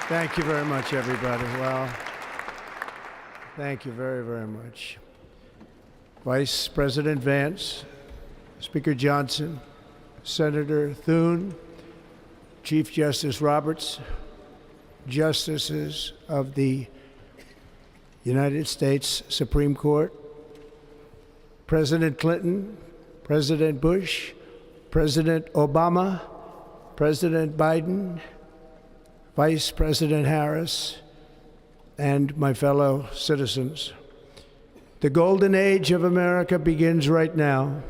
Thank you very much, everybody. Well, thank you very, very much. Vice President Vance, Speaker Johnson, Senator Thune, Chief Justice Roberts, Justices of the United States Supreme Court, President Clinton, President Bush, President Obama, President Biden, Vice President Harris, and my fellow citizens. The golden age of America begins right now.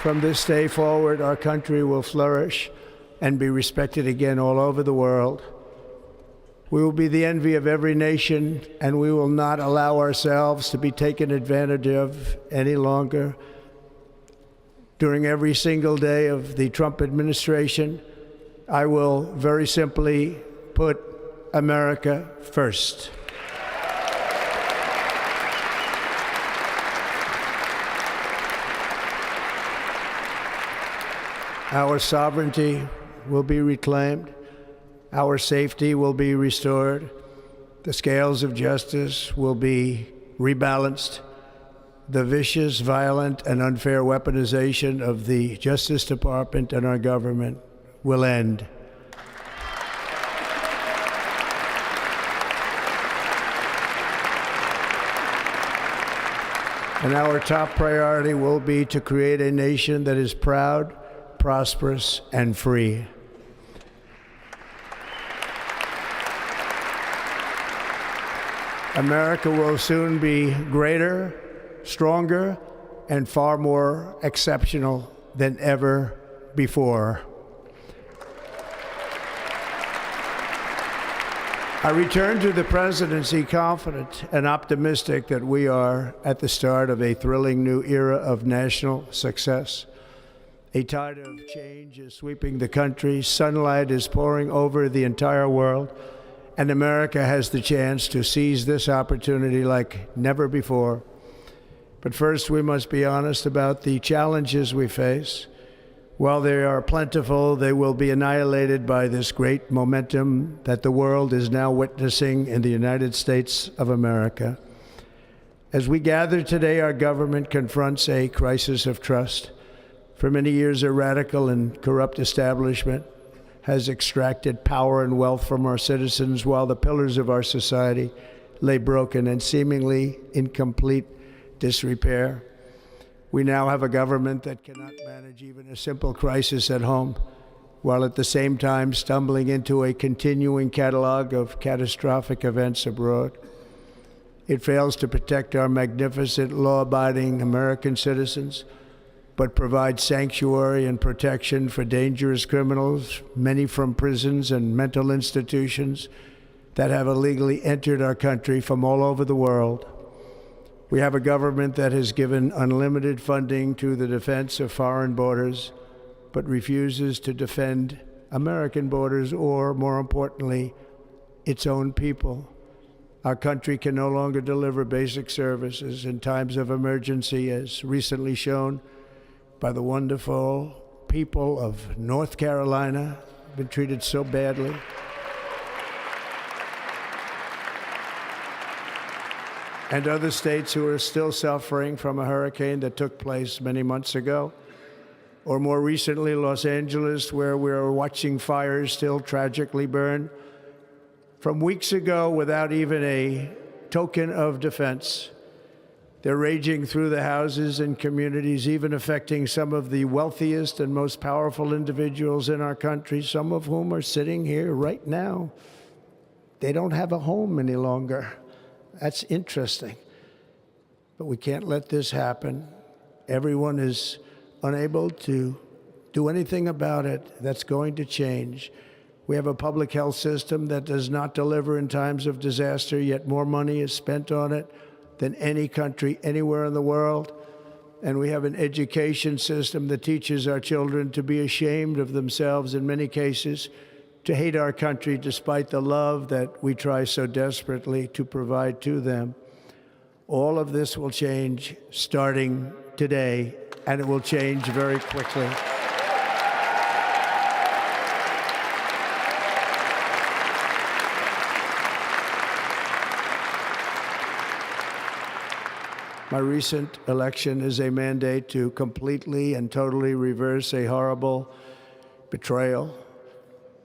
From this day forward, our country will flourish and be respected again all over the world. We will be the envy of every nation, and we will not allow ourselves to be taken advantage of any longer. During every single day of the Trump administration, I will very simply put America first. Our sovereignty will be reclaimed. Our safety will be restored. The scales of justice will be rebalanced. The vicious, violent, and unfair weaponization of the Justice Department and our government will end. And our top priority will be to create a nation that is proud, prosperous, and free. America will soon be greater, stronger, and far more exceptional than ever before. I return to the presidency confident and optimistic that we are at the start of a thrilling new era of national success. A tide of change is sweeping the country, sunlight is pouring over the entire world, and America has the chance to seize this opportunity like never before. But first, we must be honest about the challenges we face. While they are plentiful, they will be annihilated by this great momentum that the world is now witnessing in the United States of America. As we gather today, our government confronts a crisis of trust. For many years, a radical and corrupt establishment has extracted power and wealth from our citizens while the pillars of our society lay broken and seemingly in complete disrepair. We now have a government that cannot manage even a simple crisis at home, while at the same time stumbling into a continuing catalog of catastrophic events abroad. It fails to protect our magnificent, law-abiding American citizens, but provides sanctuary and protection for dangerous criminals, many from prisons and mental institutions that have illegally entered our country from all over the world. We have a government that has given unlimited funding to the defense of foreign borders, but refuses to defend American borders or, more importantly, its own people. Our country can no longer deliver basic services in times of emergency, as recently shown by the wonderful people of North Carolina, been treated so badly. And other states who are still suffering from a hurricane that took place many months ago. Or more recently, Los Angeles, where we're watching fires still tragically burn from weeks ago without even a token of defense. They're raging through the houses and communities, even affecting some of the wealthiest and most powerful individuals in our country, some of whom are sitting here right now. They don't have a home any longer. That's interesting. But we can't let this happen. Everyone is unable to do anything about it. That's going to change. We have a public health system that does not deliver in times of disaster, yet more money is spent on it than any country anywhere in the world. And we have an education system that teaches our children to be ashamed of themselves in many cases, to hate our country despite the love that we try so desperately to provide to them. All of this will change starting today, and it will change very quickly. My recent election is a mandate to completely and totally reverse a horrible betrayal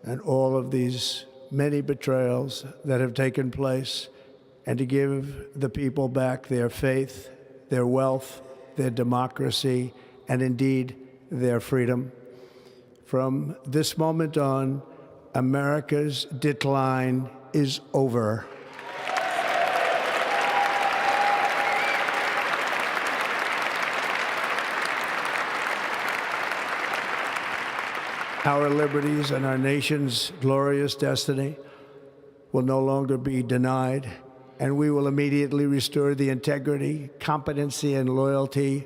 and all of these many betrayals that have taken place, and to give the people back their faith, their wealth, their democracy, and indeed their freedom. From this moment on, America's decline is over. Our liberties and our nation's glorious destiny will no longer be denied, and we will immediately restore the integrity, competency, and loyalty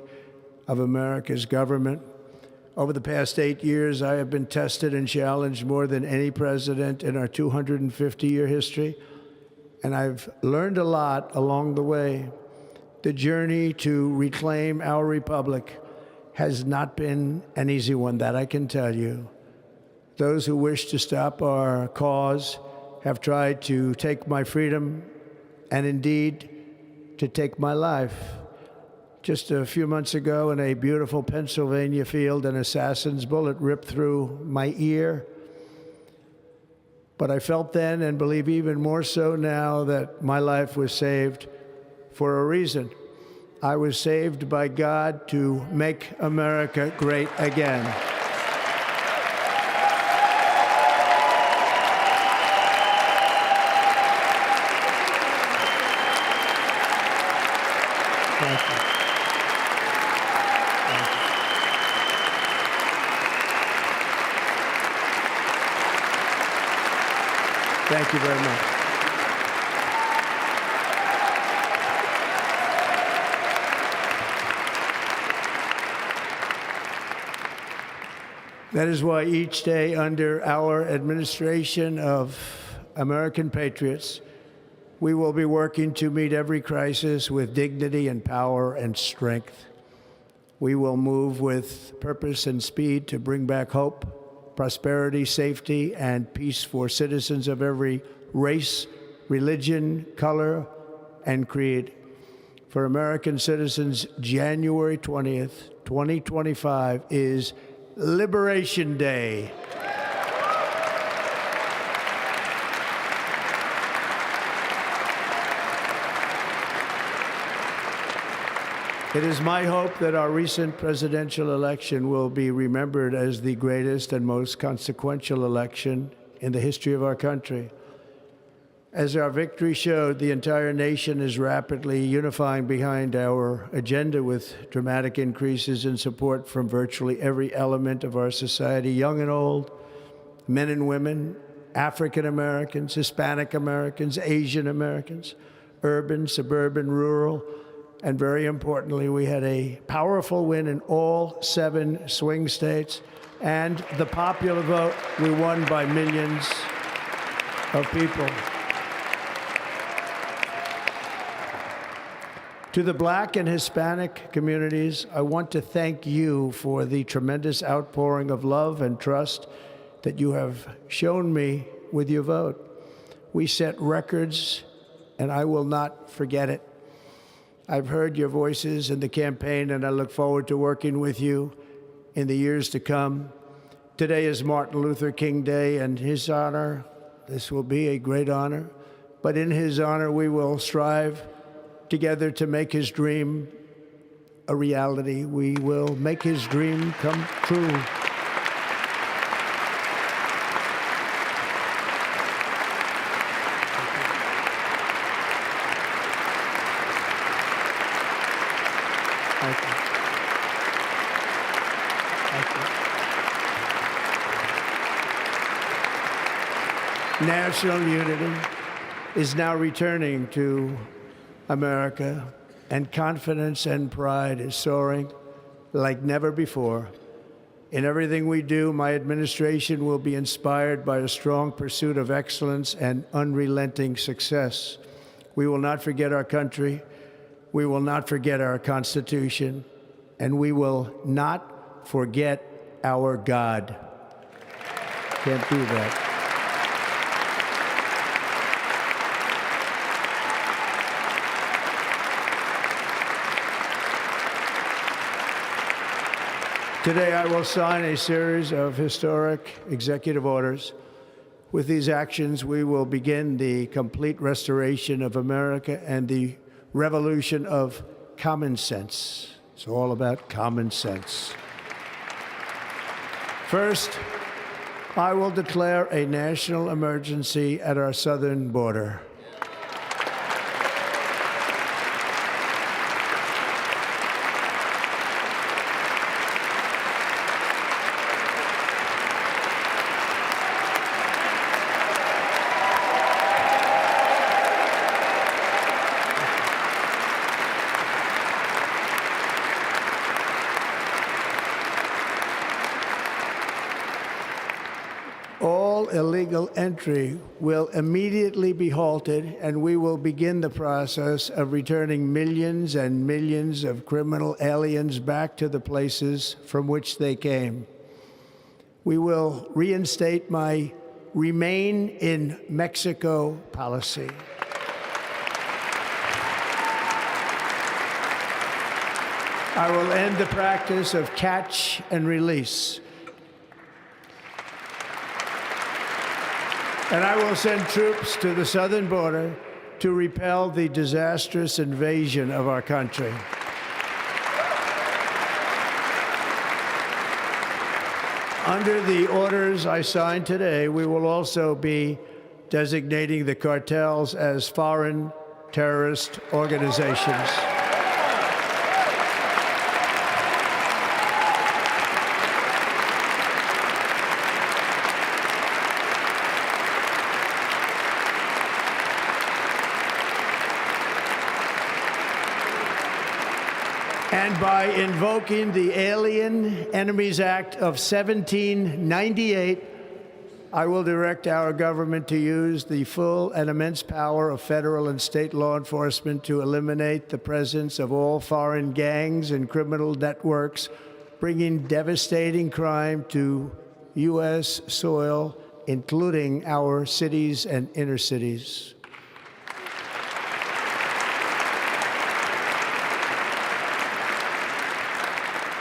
of America's government. Over the past 8 years, I have been tested and challenged more than any president in our 250-year history, and I've learned a lot along the way. The journey to reclaim our republic has not been an easy one, that I can tell you. Those who wish to stop our cause have tried to take my freedom and indeed to take my life. Just a few months ago in a beautiful Pennsylvania field, an assassin's bullet ripped through my ear. But I felt then, and believe even more so now, that my life was saved for a reason. I was saved by God to make America great again. Thank you. Thank you very much. That is why each day under our administration of American patriots, we will be working to meet every crisis with dignity and power and strength. We will move with purpose and speed to bring back hope, prosperity, safety, and peace for citizens of every race, religion, color, and creed. For American citizens, January 20th, 2025 is Liberation Day. It is my hope that our recent presidential election will be remembered as the greatest and most consequential election in the history of our country. As our victory showed, the entire nation is rapidly unifying behind our agenda with dramatic increases in support from virtually every element of our society, young and old, men and women, African Americans, Hispanic Americans, Asian Americans, urban, suburban, rural, and very importantly, we had a powerful win in all 7 swing states, and the popular vote, we won by millions of people. To the Black and Hispanic communities, I want to thank you for the tremendous outpouring of love and trust that you have shown me with your vote. We set records, and I will not forget it. I've heard your voices in the campaign, and I look forward to working with you in the years to come. Today is Martin Luther King Day, and his honor, this will be a great honor, but in his honor, we will strive together to make his dream a reality. We will make his dream come true. Thank you. Thank you. National unity is now returning to America, and confidence and pride is soaring like never before. In everything we do, my administration will be inspired by a strong pursuit of excellence and unrelenting success. We will not forget our country, We will not forget our Constitution, and we will not forget our God. Can't do that. Today, I will sign a series of historic executive orders. With these actions, we will begin the complete restoration of America and the revolution of common sense. It's all about common sense. First, I will declare a national emergency at our southern border. All illegal entry will immediately be halted, and we will begin the process of returning millions and millions of criminal aliens back to the places from which they came. We will reinstate my Remain in Mexico policy. I will end the practice of catch and release. And I will send troops to the southern border to repel the disastrous invasion of our country. Under the orders I signed today, we will also be designating the cartels as foreign terrorist organizations. And by invoking the Alien Enemies Act of 1798, I will direct our government to use the full and immense power of federal and state law enforcement to eliminate the presence of all foreign gangs and criminal networks, bringing devastating crime to U.S. soil, including our cities and inner cities.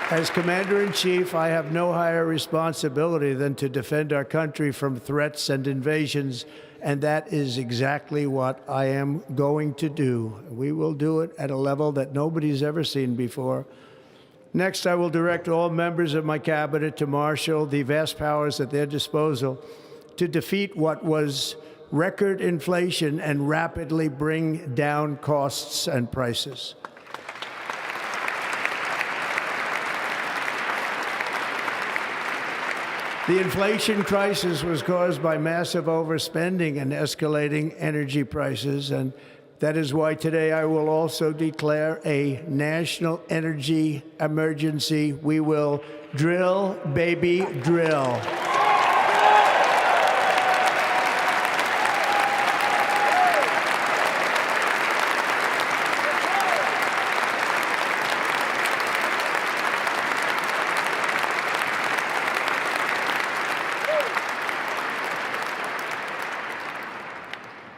As Commander-in-Chief, I have no higher responsibility than to defend our country from threats and invasions, and that is exactly what I am going to do. We will do it at a level that nobody's ever seen before. Next, I will direct all members of my cabinet to marshal the vast powers at their disposal to defeat what was record inflation and rapidly bring down costs and prices. The inflation crisis was caused by massive overspending and escalating energy prices, and that is why today I will also declare a national energy emergency. We will drill, baby, drill.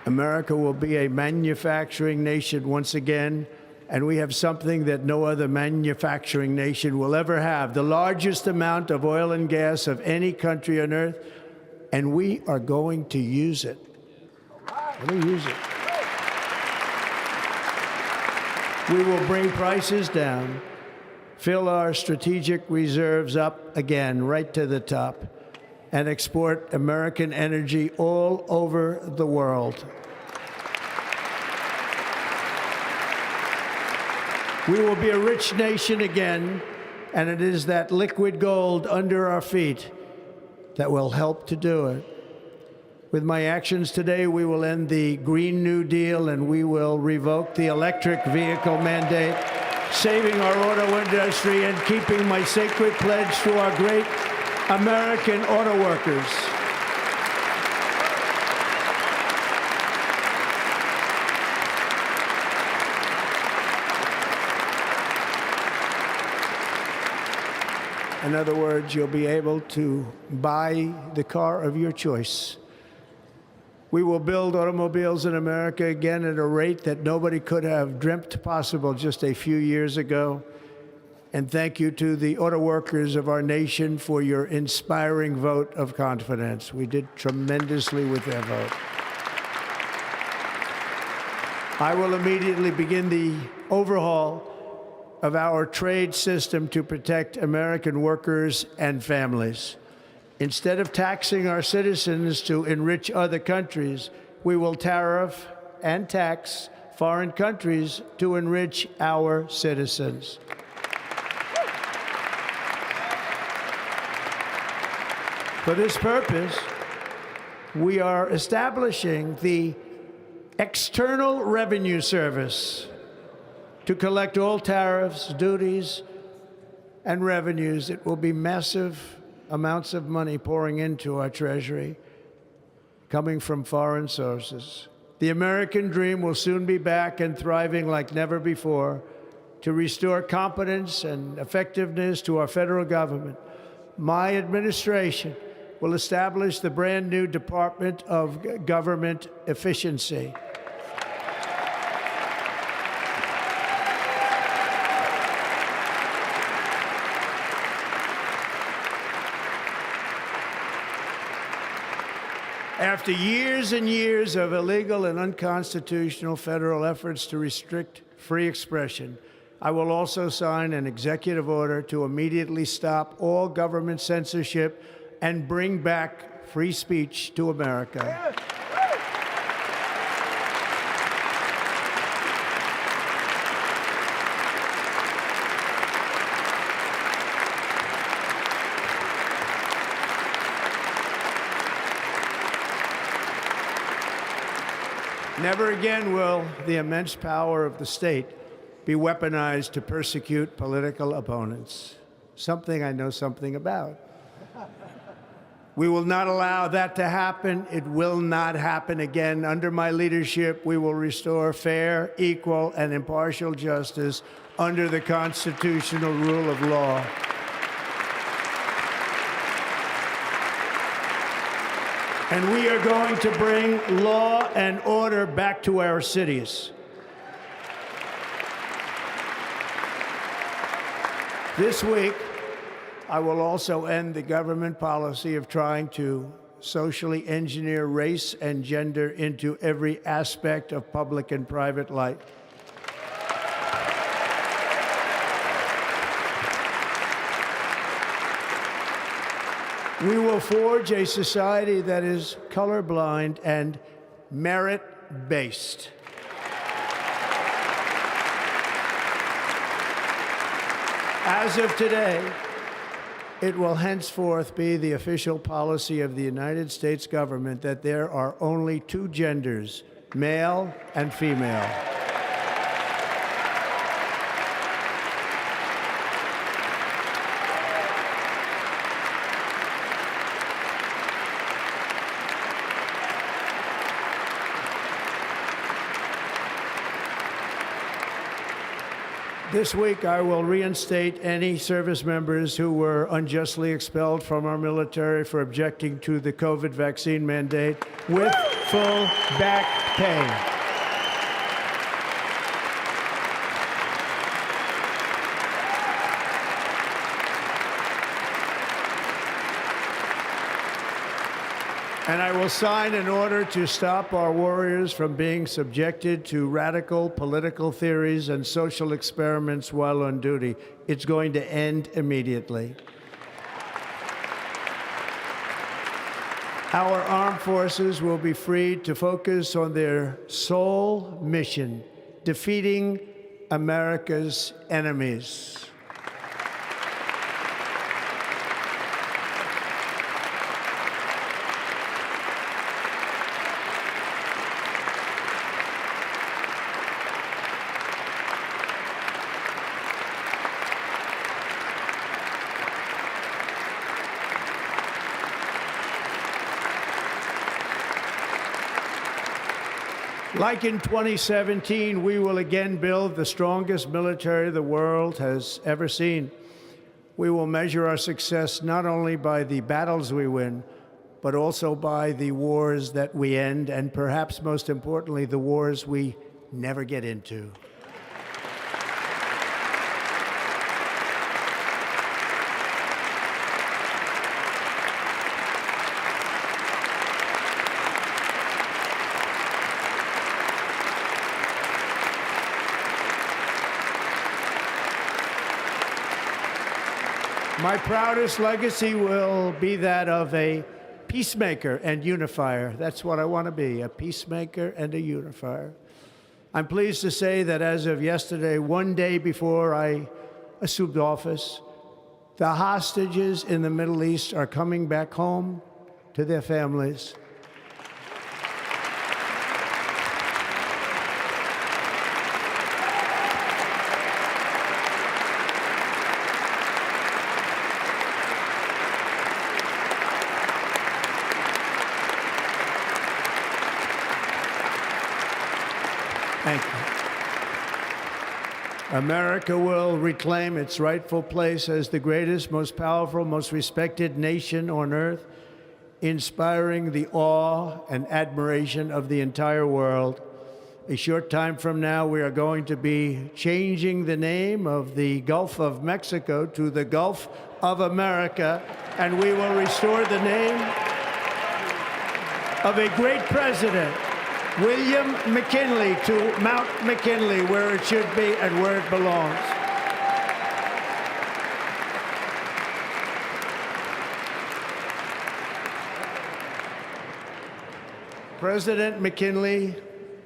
America will be a manufacturing nation once again, and we have something that no other manufacturing nation will ever have, the largest amount of oil and gas of any country on earth, and we are going to use it. We're going to use it. We will bring prices down, fill our strategic reserves up again, right to the top, and export American energy all over the world. We will be a rich nation again, and it is that liquid gold under our feet that will help to do it. With my actions today, we will end the Green New Deal, and we will revoke the electric vehicle mandate, saving our auto industry and keeping my sacred pledge to our great American auto workers. In other words, you'll be able to buy the car of your choice. We will build automobiles in America again at a rate that nobody could have dreamt possible just a few years ago. And thank you to the auto workers of our nation for your inspiring vote of confidence. We did tremendously with their vote. I will immediately begin the overhaul of our trade system to protect American workers and families. Instead of taxing our citizens to enrich other countries, we will tariff and tax foreign countries to enrich our citizens. For this purpose, we are establishing the External Revenue Service to collect all tariffs, duties, and revenues. It will be massive amounts of money pouring into our treasury, coming from foreign sources. The American dream will soon be back and thriving like never before. To restore competence and effectiveness to our federal government, my administration will establish the brand new Department of Government Efficiency. After years and years of illegal and unconstitutional federal efforts to restrict free expression, I will also sign an executive order to immediately stop all government censorship and bring back free speech to America. Never again will the immense power of the state be weaponized to persecute political opponents, something I know something about. We will not allow that to happen. It will not happen again. Under my leadership, we will restore fair, equal, and impartial justice under the constitutional rule of law. And we are going to bring law and order back to our cities. This week, I will also end the government policy of trying to socially engineer race and gender into every aspect of public and private life. We will forge a society that is colorblind and merit-based. As of today, it will henceforth be the official policy of the United States government that there are only two genders, male and female. This week, I will reinstate any service members who were unjustly expelled from our military for objecting to the COVID vaccine mandate with full back pay. And I will sign an order to stop our warriors from being subjected to radical political theories and social experiments while on duty. It's going to end immediately. Our armed forces will be freed to focus on their sole mission, defeating America's enemies. Like in 2017, we will again build the strongest military the world has ever seen. We will measure our success not only by the battles we win, but also by the wars that we end, and perhaps most importantly, the wars we never get into. My proudest legacy will be that of a peacemaker and unifier. That's what I want to be, a peacemaker and a unifier. I'm pleased to say that as of yesterday, one day before I assumed office, the hostages in the Middle East are coming back home to their families. Thank you. America will reclaim its rightful place as the greatest, most powerful, most respected nation on earth, inspiring the awe and admiration of the entire world. A short time from now, we are going to be changing the name of the Gulf of Mexico to the Gulf of America, and we will restore the name of a great president, William McKinley, to Mount McKinley, where it should be and where it belongs. President McKinley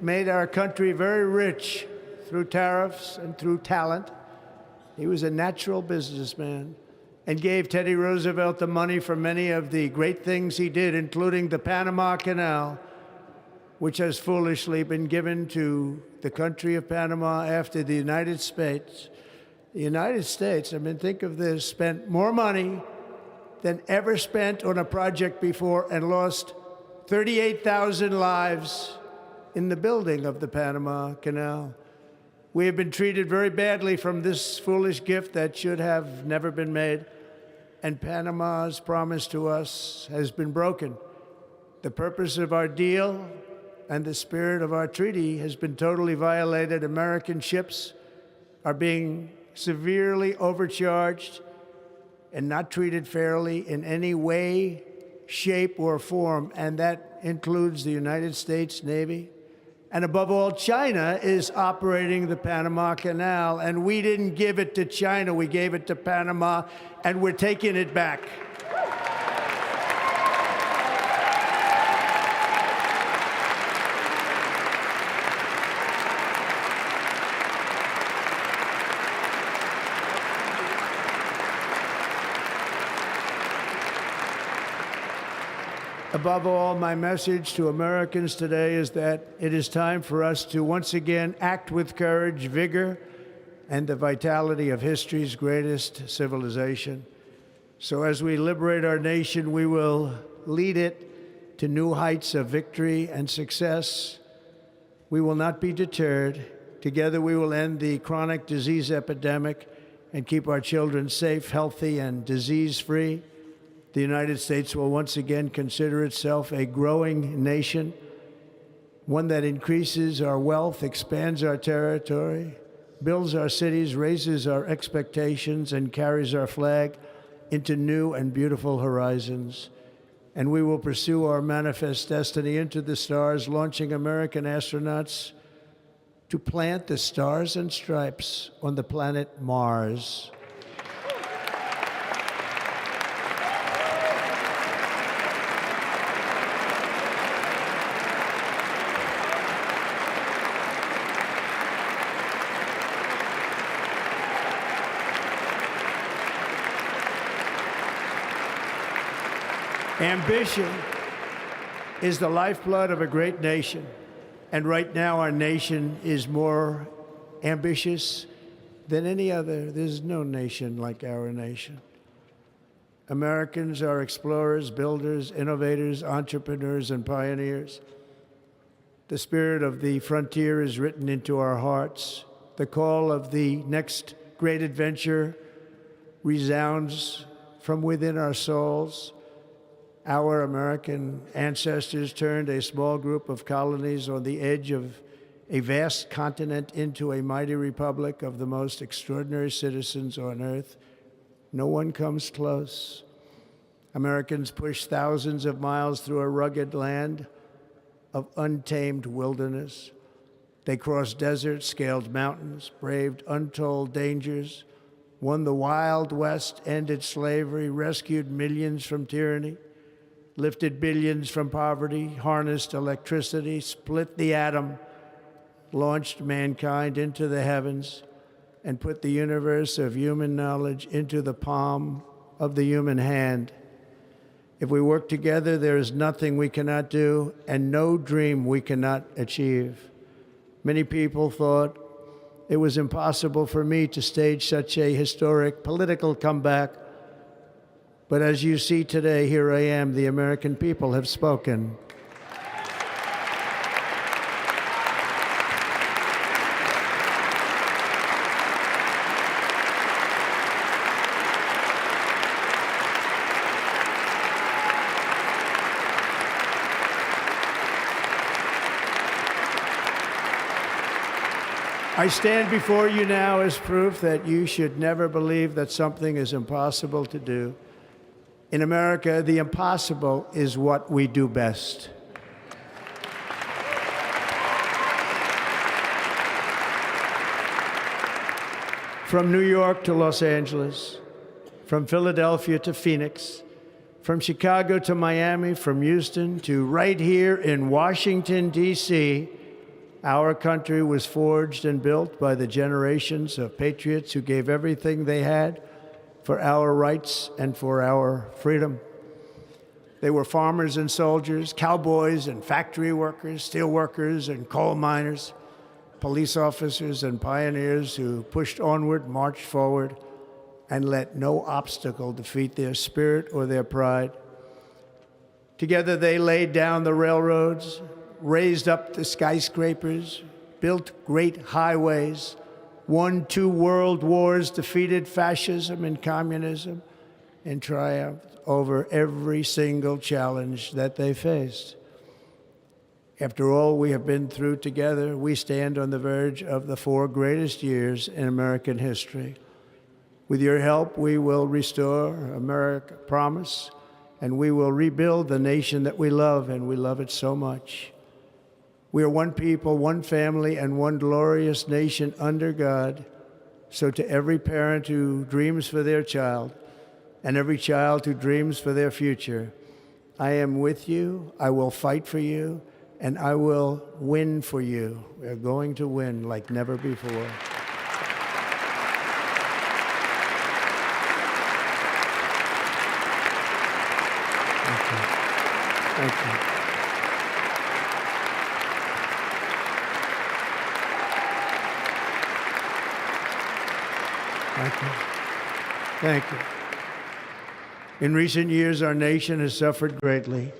made our country very rich through tariffs and through talent. He was a natural businessman and gave Teddy Roosevelt the money for many of the great things he did, including the Panama Canal, which has foolishly been given to the country of Panama after the United States. The United States, I mean, think of this, spent more money than ever spent on a project before and lost 38,000 lives in the building of the Panama Canal. We have been treated very badly from this foolish gift that should have never been made, and Panama's promise to us has been broken. The purpose of our deal and the spirit of our treaty has been totally violated. American ships are being severely overcharged and not treated fairly in any way, shape, or form, and that includes the United States Navy. And above all, China is operating the Panama Canal, and we didn't give it to China, we gave it to Panama, and we're taking it back. Above all, my message to Americans today is that it is time for us to once again act with courage, vigor, and the vitality of history's greatest civilization. So as we liberate our nation, we will lead it to new heights of victory and success. We will not be deterred. Together we will end the chronic disease epidemic and keep our children safe, healthy, and disease-free. The United States will once again consider itself a growing nation, one that increases our wealth, expands our territory, builds our cities, raises our expectations, and carries our flag into new and beautiful horizons. And we will pursue our manifest destiny into the stars, launching American astronauts to plant the stars and stripes on the planet Mars. Ambition is the lifeblood of a great nation, and right now our nation is more ambitious than any other. There's no nation like our nation. Americans are explorers, builders, innovators, entrepreneurs, and pioneers. The spirit of the frontier is written into our hearts. The call of the next great adventure resounds from within our souls. Our American ancestors turned a small group of colonies on the edge of a vast continent into a mighty republic of the most extraordinary citizens on earth. No one comes close. Americans pushed thousands of miles through a rugged land of untamed wilderness. They crossed deserts, scaled mountains, braved untold dangers, won the Wild West, ended slavery, rescued millions from tyranny, lifted billions from poverty, harnessed electricity, split the atom, launched mankind into the heavens, and put the universe of human knowledge into the palm of the human hand. If we work together, there is nothing we cannot do and no dream we cannot achieve. Many people thought it was impossible for me to stage such a historic political comeback. But as you see today, here I am. The American people have spoken. I stand before you now as proof that you should never believe that something is impossible to do. In America, the impossible is what we do best. From New York to Los Angeles, from Philadelphia to Phoenix, from Chicago to Miami, from Houston to right here in Washington, D.C., our country was forged and built by the generations of patriots who gave everything they had for our rights and for our freedom. They were farmers and soldiers, cowboys and factory workers, steel workers and coal miners, police officers and pioneers who pushed onward, marched forward, and let no obstacle defeat their spirit or their pride. Together they laid down the railroads, raised up the skyscrapers, built great highways, won 2 world wars, defeated fascism and communism, and triumphed over every single challenge that they faced. After all we have been through together, we stand on the verge of the 4 greatest years in American history. With your help, we will restore America, promise, and we will rebuild the nation that we love, and we love it so much. We are one people, one family, and one glorious nation under God. So to every parent who dreams for their child, and every child who dreams for their future, I am with you, I will fight for you, and I will win for you. We are going to win like never before. Thank you. Thank you. Thank you. Thank you. In recent years, our nation has suffered greatly,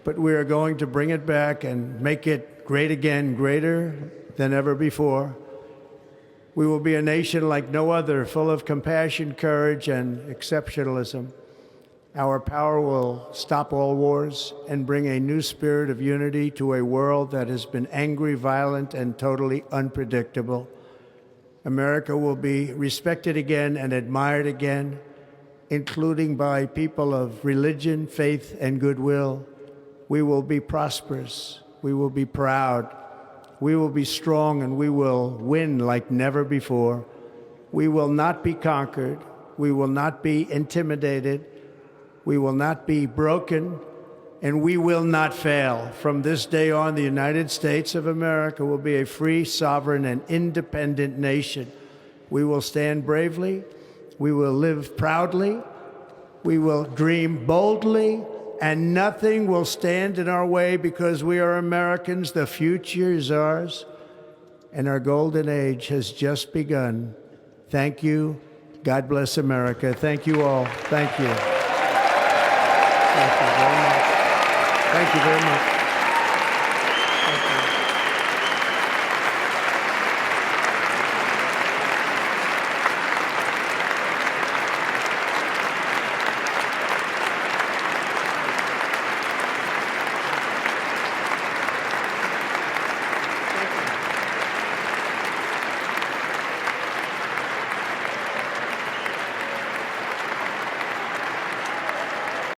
but we are going to bring it back and make it great again, greater than ever before. We will be a nation like no other, full of compassion, courage, and exceptionalism. Our power will stop all wars and bring a new spirit of unity to a world that has been angry, violent, and totally unpredictable. America will be respected again and admired again, including by people of religion, faith, and goodwill. We will be prosperous. We will be proud. We will be strong, and we will win like never before. We will not be conquered. We will not be intimidated. We will not be broken, and we will not fail. From this day on, the United States of America will be a free, sovereign, and independent nation. We will stand bravely. We will live proudly. We will dream boldly, and nothing will stand in our way because we are Americans. The future is ours, and our golden age has just begun. Thank you. God bless America. Thank you all. Thank you. Thank you very much. Thank you very much. Thank you.